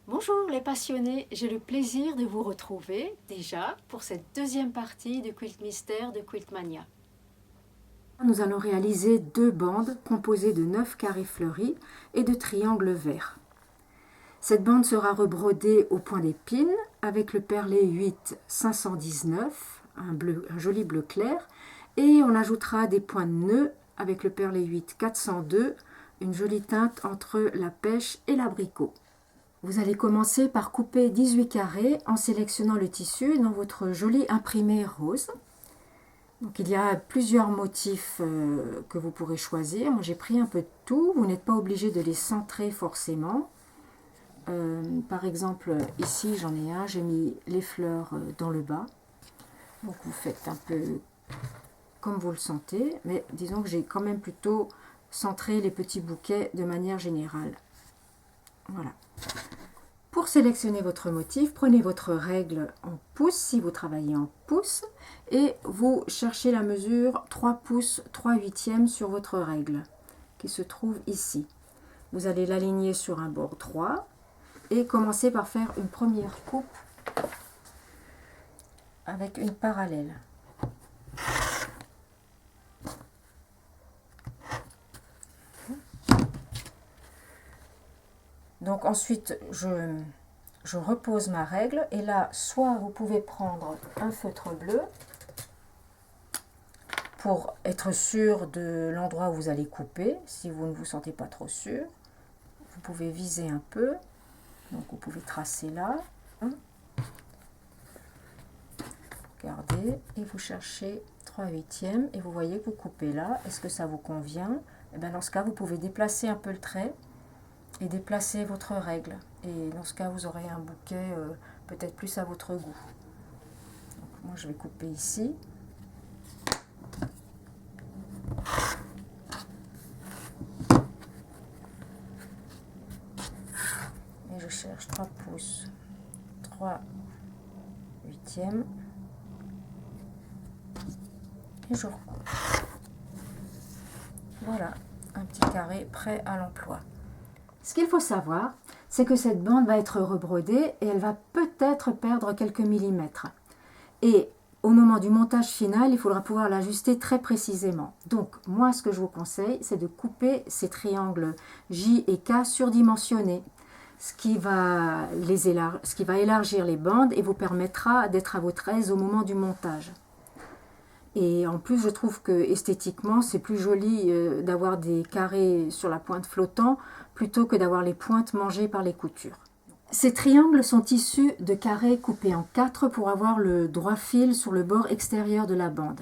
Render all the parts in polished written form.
Bonjour les passionnés, j'ai le plaisir de vous retrouver déjà pour cette deuxième partie de Quilt Mystère de Quiltmania. Nous allons réaliser deux bandes composées de 9 carrés fleuris et de triangles verts. Cette bande sera rebrodée au point d'épine avec le perlé 8 519, un joli bleu clair, et on ajoutera des points de nœud avec le perlé 8 402, une jolie teinte entre la pêche et l'abricot. Vous allez commencer par couper 18 carrés en sélectionnant le tissu dans votre joli imprimé rose. Donc, il y a plusieurs motifs que vous pourrez choisir. Moi j'ai pris un peu de tout, vous n'êtes pas obligé de les centrer forcément. Par exemple ici j'en ai un, j'ai mis les fleurs dans le bas. Donc vous faites un peu comme vous le sentez, mais disons que j'ai quand même plutôt centré les petits bouquets de manière générale. Voilà. Pour sélectionner votre motif, prenez votre règle en pouces si vous travaillez en pouces et vous cherchez la mesure 3 pouces 3 huitièmes sur votre règle qui se trouve ici. Vous allez l'aligner sur un bord droit et commencer par faire une première coupe avec une parallèle. Donc ensuite, je repose ma règle et là, soit vous pouvez prendre un feutre bleu pour être sûr de l'endroit où vous allez couper. Si vous ne vous sentez pas trop sûr, vous pouvez viser un peu. Donc vous pouvez tracer là. Regardez et vous cherchez 3 huitièmes et vous voyez que vous coupez là. Est-ce que ça vous convient? Et bien dans ce cas, vous pouvez déplacer un peu le trait et déplacer votre règle. Et dans ce cas, vous aurez un bouquet peut-être plus à votre goût. Donc, moi, je vais couper ici. Et je cherche 3 pouces, 3 huitièmes. Et je recoupe. Voilà, un petit carré prêt à l'emploi. Ce qu'il faut savoir, c'est que cette bande va être rebrodée et elle va peut-être perdre quelques millimètres. Et au moment du montage final, il faudra pouvoir l'ajuster très précisément. Donc, moi, ce que je vous conseille, c'est de couper ces triangles J et K surdimensionnés, ce qui va élargir les bandes et vous permettra d'être à votre aise au moment du montage. Et en plus, je trouve que esthétiquement, c'est plus joli d'avoir des carrés sur la pointe flottant plutôt que d'avoir les pointes mangées par les coutures. Ces triangles sont issus de carrés coupés en 4 pour avoir le droit fil sur le bord extérieur de la bande.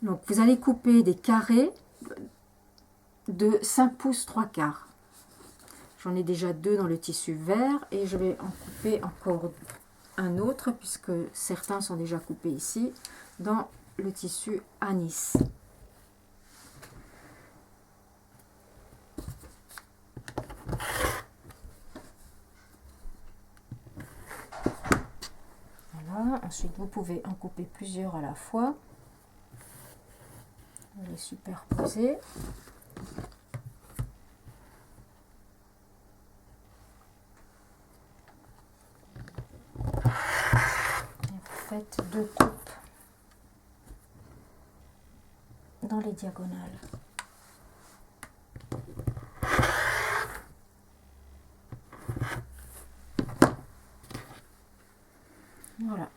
Donc vous allez couper des carrés de 5 pouces 3 quarts. J'en ai déjà 2 dans le tissu vert et je vais en couper encore un autre puisque certains sont déjà coupés ici dans le tissu anis. Voilà, ensuite vous pouvez en couper plusieurs à la fois. Vous les superposer. Et vous faites 2 coupes dans les diagonales. Voilà.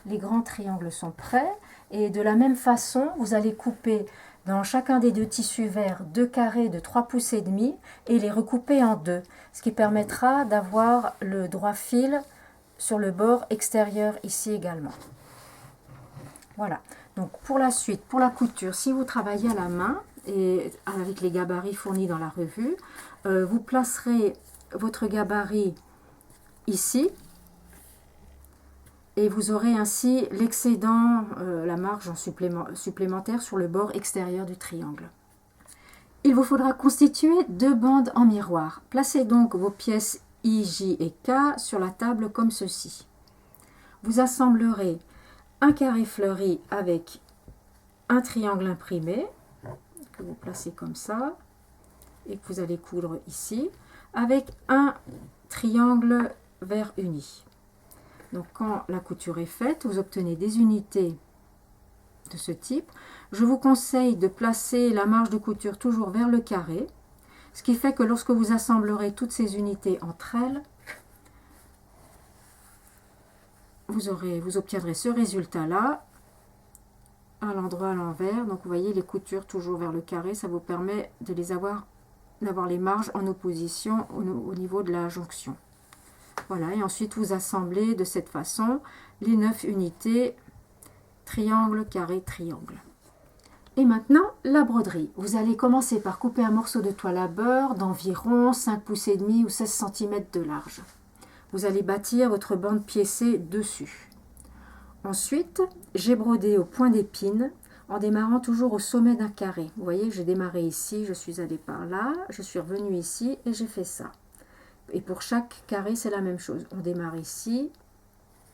Les grands triangles sont prêts et de la même façon, vous allez couper dans chacun des 2 tissus verts 2 carrés de 3 pouces et demi et les recouper en 2, ce qui permettra d'avoir le droit fil sur le bord extérieur ici également. Voilà. Donc pour la suite, pour la couture, si vous travaillez à la main et avec les gabarits fournis dans la revue, vous placerez votre gabarit ici et vous aurez ainsi l'excédent, la marge en supplémentaire sur le bord extérieur du triangle. Il vous faudra constituer 2 bandes en miroir. Placez donc vos pièces I, J et K sur la table comme ceci. Vous assemblerez un carré fleuri avec un triangle imprimé que vous placez comme ça et que vous allez coudre ici. avec un triangle vert uni. Donc quand la couture est faite, vous obtenez des unités de ce type. Je vous conseille de placer la marge de couture toujours vers le carré, ce qui fait que lorsque vous assemblerez toutes ces unités entre elles, vous obtiendrez ce résultat-là à l'endroit à l'envers. Donc vous voyez les coutures toujours vers le carré, ça vous permet de les avoir, d'avoir les marges en opposition au niveau de la jonction. Voilà, et ensuite vous assemblez de cette façon les 9 unités triangle, carré, triangle. Et maintenant, la broderie. Vous allez commencer par couper un morceau de toile à beurre d'environ 5 pouces et demi ou 16 cm de large. Vous allez bâtir votre bande piécée dessus. Ensuite, j'ai brodé au point d'épine en démarrant toujours au sommet d'un carré. Vous voyez, j'ai démarré ici, je suis allée par là, je suis revenue ici et j'ai fait ça. Et pour chaque carré, c'est la même chose. On démarre ici,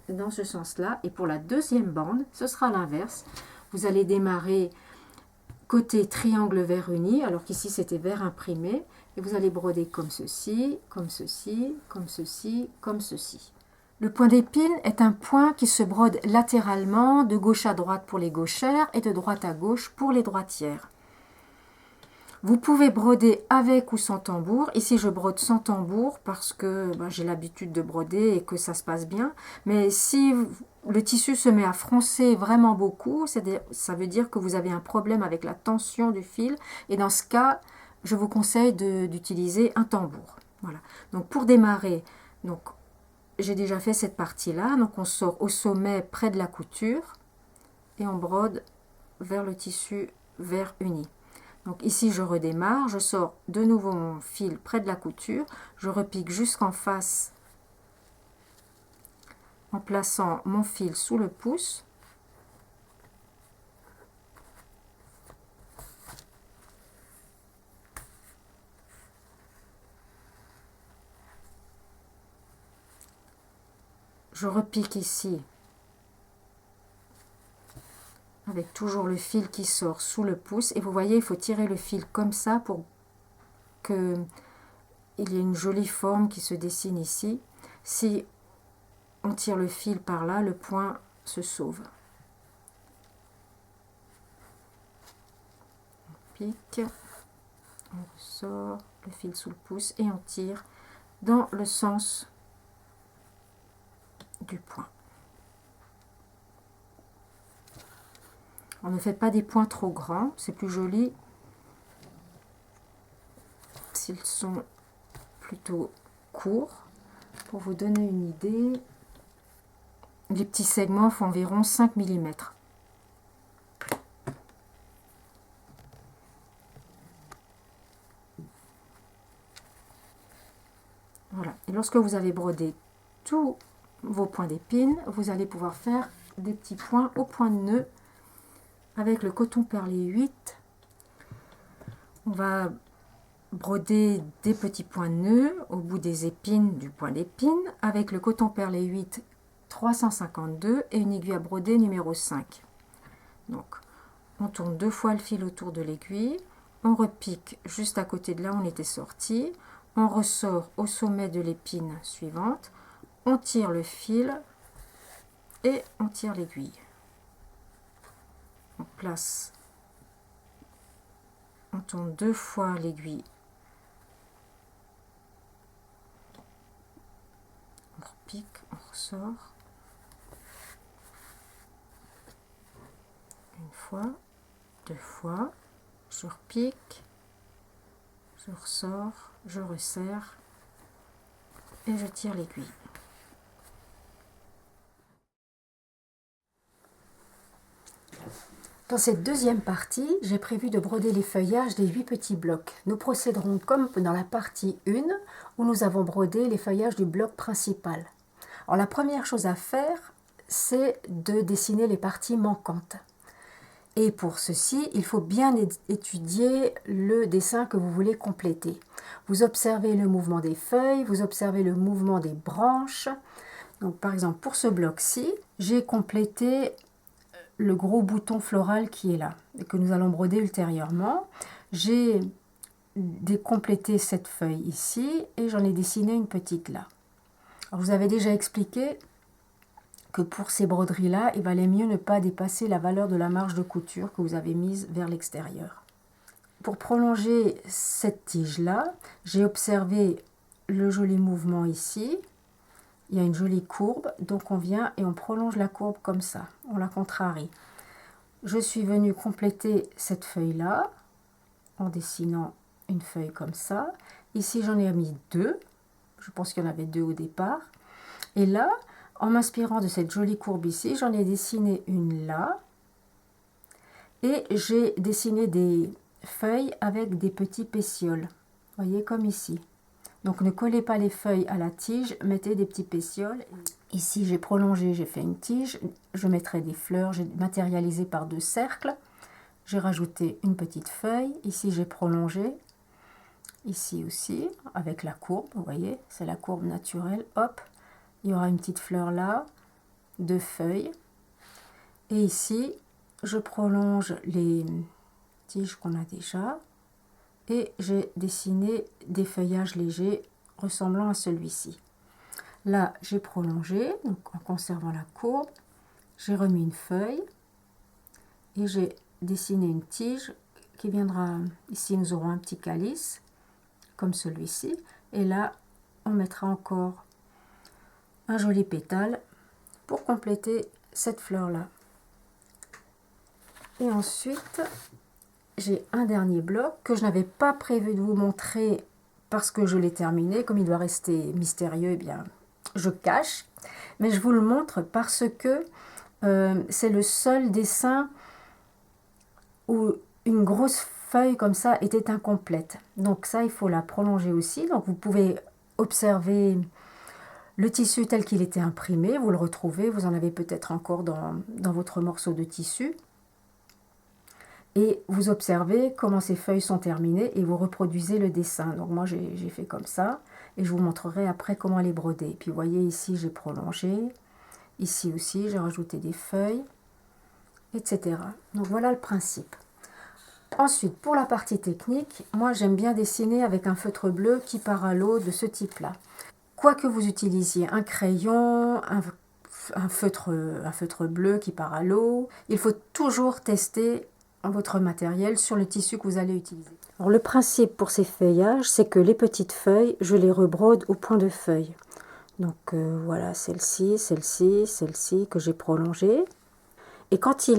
dans ce sens-là. Et pour la deuxième bande, ce sera l'inverse. Vous allez démarrer côté triangle vert uni, alors qu'ici c'était vert imprimé. Et vous allez broder comme ceci, comme ceci, comme ceci, comme ceci. Le point d'épine est un point qui se brode latéralement, de gauche à droite pour les gauchères et de droite à gauche pour les droitières. Vous pouvez broder avec ou sans tambour. Ici, je brode sans tambour parce que j'ai l'habitude de broder et que ça se passe bien. Mais si le tissu se met à froncer vraiment beaucoup, ça veut dire que vous avez un problème avec la tension du fil. Et dans ce cas, je vous conseille d'utiliser un tambour. Voilà. Donc pour démarrer, j'ai déjà fait cette partie-là. Donc on sort au sommet près de la couture et on brode vers le tissu vert uni. Donc ici, je redémarre, je sors de nouveau mon fil près de la couture, je repique jusqu'en face en plaçant mon fil sous le pouce. Je repique ici avec toujours le fil qui sort sous le pouce. Et vous voyez, il faut tirer le fil comme ça pour qu'il y ait une jolie forme qui se dessine ici. Si on tire le fil par là, le point se sauve. On pique, on ressort le fil sous le pouce et on tire dans le sens du point. On ne fait pas des points trop grands, c'est plus joli s'ils sont plutôt courts. Pour vous donner une idée, les petits segments font environ 5 mm. Voilà. Et lorsque vous avez brodé tous vos points d'épine, vous allez pouvoir faire des petits points au point de nœud avec le coton perlé 8. On va broder des petits points de nœud au bout des épines du point d'épine avec le coton perlé 8 352 et une aiguille à broder numéro 5. Donc on tourne 2 fois le fil autour de l'aiguille, on repique juste à côté de là où on était sorti, on ressort au sommet de l'épine suivante, on tire le fil et on tire l'aiguille. On place, on tourne 2 fois l'aiguille, on repique, on ressort, une fois, 2 fois, je repique, je ressors, je resserre et je tire l'aiguille. Dans cette deuxième partie, j'ai prévu de broder les feuillages des 8 petits blocs. Nous procéderons comme dans la partie 1 où nous avons brodé les feuillages du bloc principal. Alors la première chose à faire, c'est de dessiner les parties manquantes. Et pour ceci, il faut bien étudier le dessin que vous voulez compléter. Vous observez le mouvement des feuilles, vous observez le mouvement des branches. Donc par exemple, pour ce bloc-ci, j'ai complété le gros bouton floral qui est là et que nous allons broder ultérieurement. J'ai complété cette feuille ici et j'en ai dessiné une petite là. Alors, je vous avais déjà expliqué que pour ces broderies-là, il valait mieux ne pas dépasser la valeur de la marge de couture que vous avez mise vers l'extérieur. Pour prolonger cette tige-là, j'ai observé le joli mouvement ici. Il y a une jolie courbe, donc on vient et on prolonge la courbe comme ça, on la contrarie. Je suis venue compléter cette feuille-là en dessinant une feuille comme ça. Ici, j'en ai mis deux. Je pense qu'il y en avait deux au départ. Et là, en m'inspirant de cette jolie courbe ici, j'en ai dessiné une là. Et j'ai dessiné des feuilles avec des petits pétioles. Vous voyez, comme ici. Donc, ne collez pas les feuilles à la tige, mettez des petits pétioles. Ici, j'ai prolongé, j'ai fait une tige. Je mettrai des fleurs, j'ai matérialisé par deux cercles. J'ai rajouté une petite feuille. Ici, j'ai prolongé. Ici aussi, avec la courbe, vous voyez, c'est la courbe naturelle. Hop, il y aura une petite fleur là, deux feuilles. Et ici, je prolonge les tiges qu'on a déjà. Et j'ai dessiné des feuillages légers ressemblant à celui-ci. Là, j'ai prolongé, donc en conservant la courbe. J'ai remis une feuille. Et j'ai dessiné une tige qui viendra, ici nous aurons un petit calice, comme celui-ci. Et là, on mettra encore un joli pétale pour compléter cette fleur-là. Et ensuite, j'ai un dernier bloc que je n'avais pas prévu de vous montrer parce que je l'ai terminé. Comme il doit rester mystérieux, eh bien, je cache. Mais je vous le montre parce que c'est le seul dessin où une grosse feuille comme ça était incomplète. Donc ça, il faut la prolonger aussi. Donc vous pouvez observer le tissu tel qu'il était imprimé. Vous le retrouvez, vous en avez peut-être encore dans votre morceau de tissu. Et vous observez comment ces feuilles sont terminées et vous reproduisez le dessin. Donc moi, j'ai fait comme ça. Et je vous montrerai après comment les broder. Puis vous voyez ici, j'ai prolongé. Ici aussi, j'ai rajouté des feuilles, etc. Donc voilà le principe. Ensuite, pour la partie technique, moi j'aime bien dessiner avec un feutre bleu qui part à l'eau de ce type-là. Quoi que vous utilisiez, un crayon, un feutre bleu qui part à l'eau, il faut toujours tester votre matériel sur le tissu que vous allez utiliser. Alors, le principe pour ces feuillages, c'est que les petites feuilles, je les rebrode au point de feuille. Donc voilà, celle-ci, celle-ci, celle-ci que j'ai prolongée. Et quand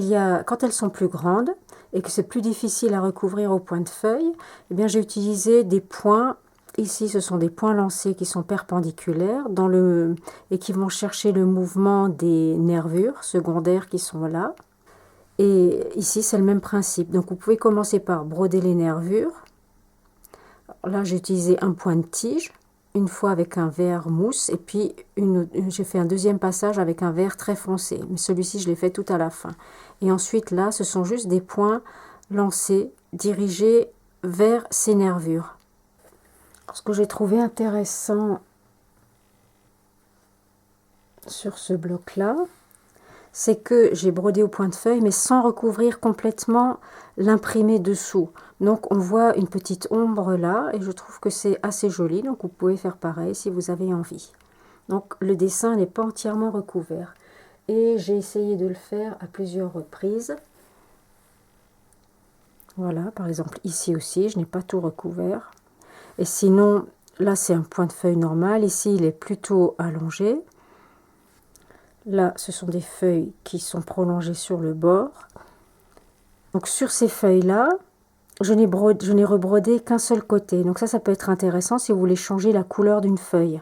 elles sont plus grandes et que c'est plus difficile à recouvrir au point de feuille, eh bien j'ai utilisé des points. Ici, ce sont des points lancés qui sont perpendiculaires et qui vont chercher le mouvement des nervures secondaires qui sont là. Et ici, c'est le même principe. Donc, vous pouvez commencer par broder les nervures. Là, j'ai utilisé un point de tige, une fois avec un vert mousse, et puis j'ai fait un deuxième passage avec un vert très foncé. Mais celui-ci, je l'ai fait tout à la fin. Et ensuite, là, ce sont juste des points lancés, dirigés vers ces nervures. Ce que j'ai trouvé intéressant sur ce bloc-là, c'est que j'ai brodé au point de feuille, mais sans recouvrir complètement l'imprimé dessous. Donc on voit une petite ombre là, et je trouve que c'est assez joli, donc vous pouvez faire pareil si vous avez envie. Donc le dessin n'est pas entièrement recouvert. Et j'ai essayé de le faire à plusieurs reprises. Voilà, par exemple ici aussi, je n'ai pas tout recouvert. Et sinon, là c'est un point de feuille normal, ici il est plutôt allongé. Là, ce sont des feuilles qui sont prolongées sur le bord. Donc sur ces feuilles-là, je n'ai rebrodé qu'un seul côté. Donc ça peut être intéressant si vous voulez changer la couleur d'une feuille.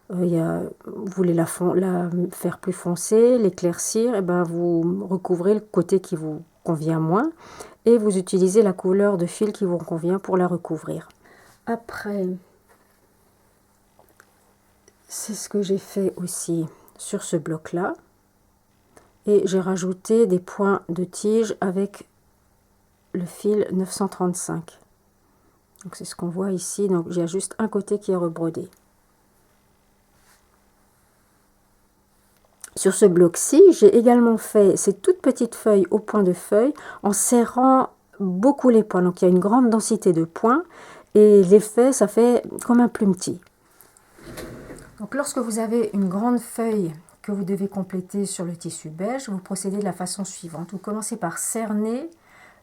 Vous voulez la faire plus foncée, l'éclaircir, et ben vous recouvrez le côté qui vous convient moins et vous utilisez la couleur de fil qui vous convient pour la recouvrir. Après, c'est ce que j'ai fait aussi sur ce bloc-là. Et j'ai rajouté des points de tige avec le fil 935. Donc c'est ce qu'on voit ici. Donc j'ai juste un côté qui est rebrodé. Sur ce bloc-ci, j'ai également fait ces toutes petites feuilles au point de feuille en serrant beaucoup les points. Donc il y a une grande densité de points et l'effet, ça fait comme un plumetis. Donc lorsque vous avez une grande feuille que vous devez compléter sur le tissu beige, vous procédez de la façon suivante. Vous commencez par cerner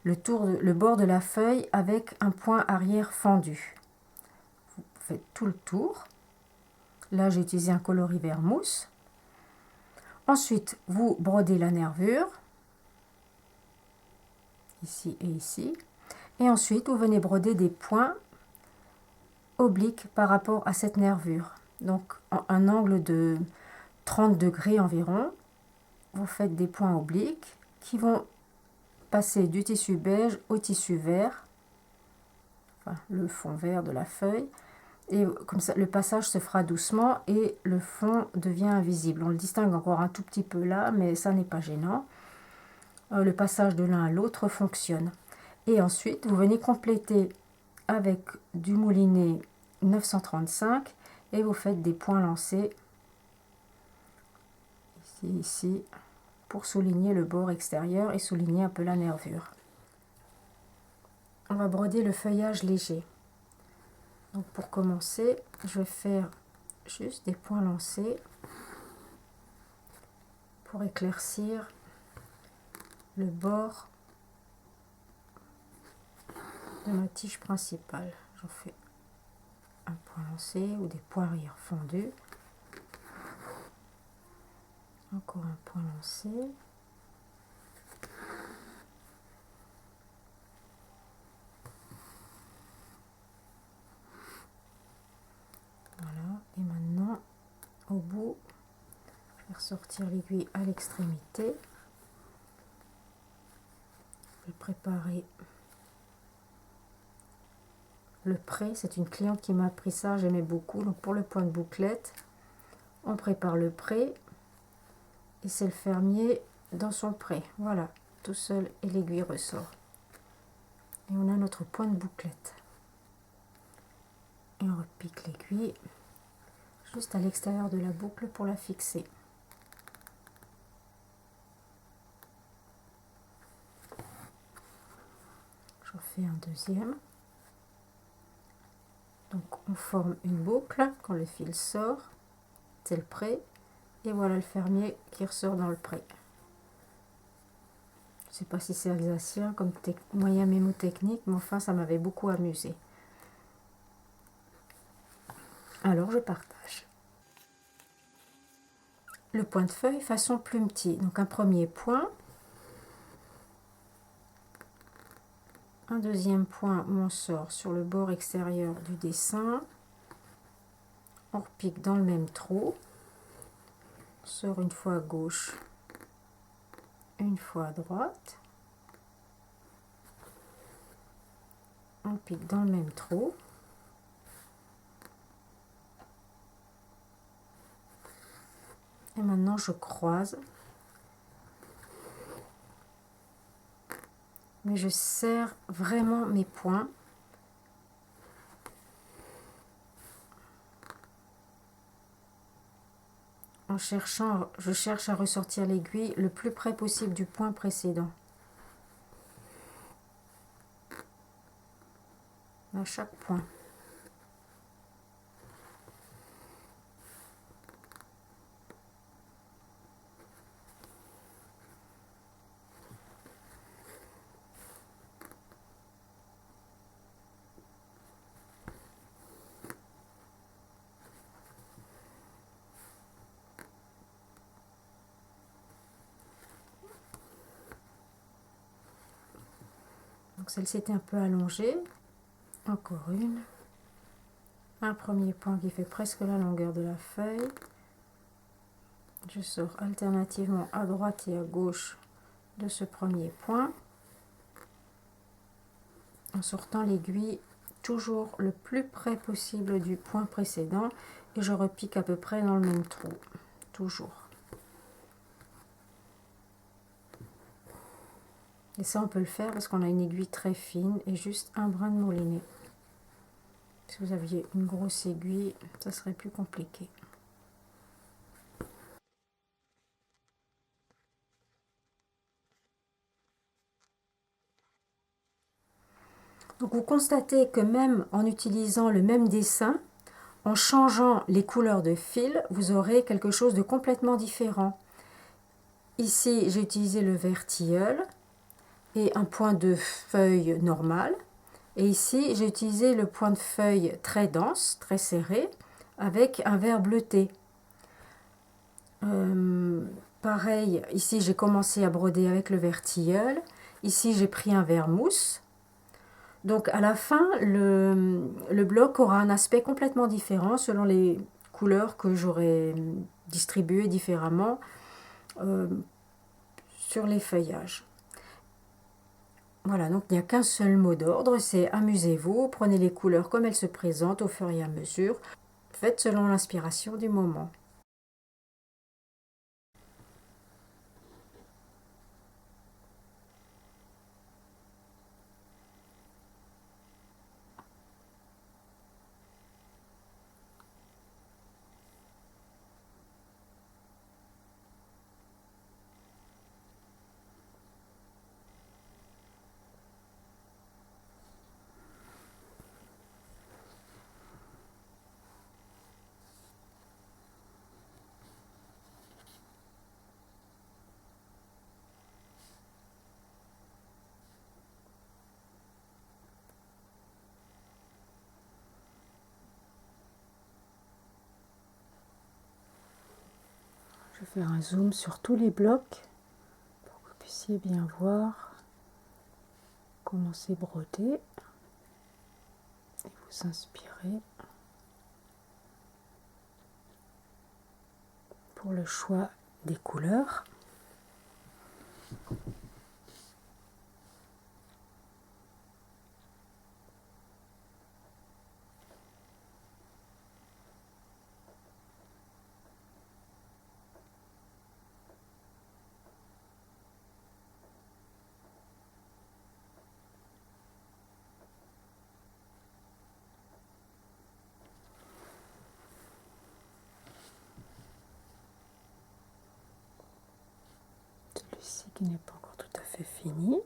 le bord de la feuille avec un point arrière fendu. Vous faites tout le tour. Là, j'ai utilisé un coloris vert mousse. Ensuite, vous brodez la nervure, ici et ici. Et ensuite, vous venez broder des points obliques par rapport à cette nervure. Donc, en un angle de 30 degrés environ, vous faites des points obliques qui vont passer du tissu beige au tissu vert, enfin, le fond vert de la feuille. Et comme ça, le passage se fera doucement et le fond devient invisible. On le distingue encore un tout petit peu là, mais ça n'est pas gênant. Le passage de l'un à l'autre fonctionne. Et ensuite, vous venez compléter avec du moulinet 935 et vous faites des points lancés ici, pour souligner le bord extérieur et souligner un peu la nervure. On va broder le feuillage léger. Donc pour commencer, je vais faire juste des points lancés pour éclaircir le bord de ma tige principale. J'en fais un point lancé ou des points arrière fendus. Encore un point lancé. Voilà, et maintenant au bout, je vais ressortir l'aiguille à l'extrémité. Je vais préparer le près. C'est une cliente qui m'a appris ça, j'aimais beaucoup. Donc pour le point de bouclette, on prépare le près et c'est le fermier dans son près. Voilà, tout seul et l'aiguille ressort. Et on a notre point de bouclette. Et on repique l'aiguille juste à l'extérieur de la boucle pour la fixer. J'en fais un deuxième. Donc on forme une boucle quand le fil sort, c'est le près, et voilà le fermier qui ressort dans le près. Je ne sais pas si c'est alsacien comme moyen mémotechnique, mais enfin ça m'avait beaucoup amusé. Alors je partage. Le point de feuille façon plumetis. Donc un premier point, un deuxième point où on sort sur le bord extérieur du dessin, on repique dans le même trou, on sort une fois à gauche, une fois à droite, on pique dans le même trou, et maintenant je croise, mais je serre vraiment mes points. En cherchant, je cherche à ressortir l'aiguille le plus près possible du point précédent. À chaque point. Donc celle-ci était un peu allongée. Encore une. Un premier point qui fait presque la longueur de la feuille. Je sors alternativement à droite et à gauche de ce premier point. En sortant l'aiguille toujours le plus près possible du point précédent. Et je repique à peu près dans le même trou. Toujours. Et ça, on peut le faire parce qu'on a une aiguille très fine et juste un brin de moulinet. Si vous aviez une grosse aiguille, ça serait plus compliqué. Donc vous constatez que même en utilisant le même dessin, en changeant les couleurs de fil, vous aurez quelque chose de complètement différent. Ici, j'ai utilisé le vert tilleul et un point de feuille normal. Et ici, j'ai utilisé le point de feuille très dense, très serré, avec un vert bleuté. Pareil, ici, j'ai commencé à broder avec le vert tilleul. Ici, j'ai pris un vert mousse. Donc, à la fin, le bloc aura un aspect complètement différent selon les couleurs que j'aurai distribuées différemment sur les feuillages. Voilà, donc il n'y a qu'un seul mot d'ordre, c'est amusez-vous, prenez les couleurs comme elles se présentent au fur et à mesure, faites selon l'inspiration du moment. Je vais faire un zoom sur tous les blocs pour que vous puissiez bien voir comment c'est brodé et vous inspirer pour le choix des couleurs. Celui-ci qui n'est pas encore tout à fait fini.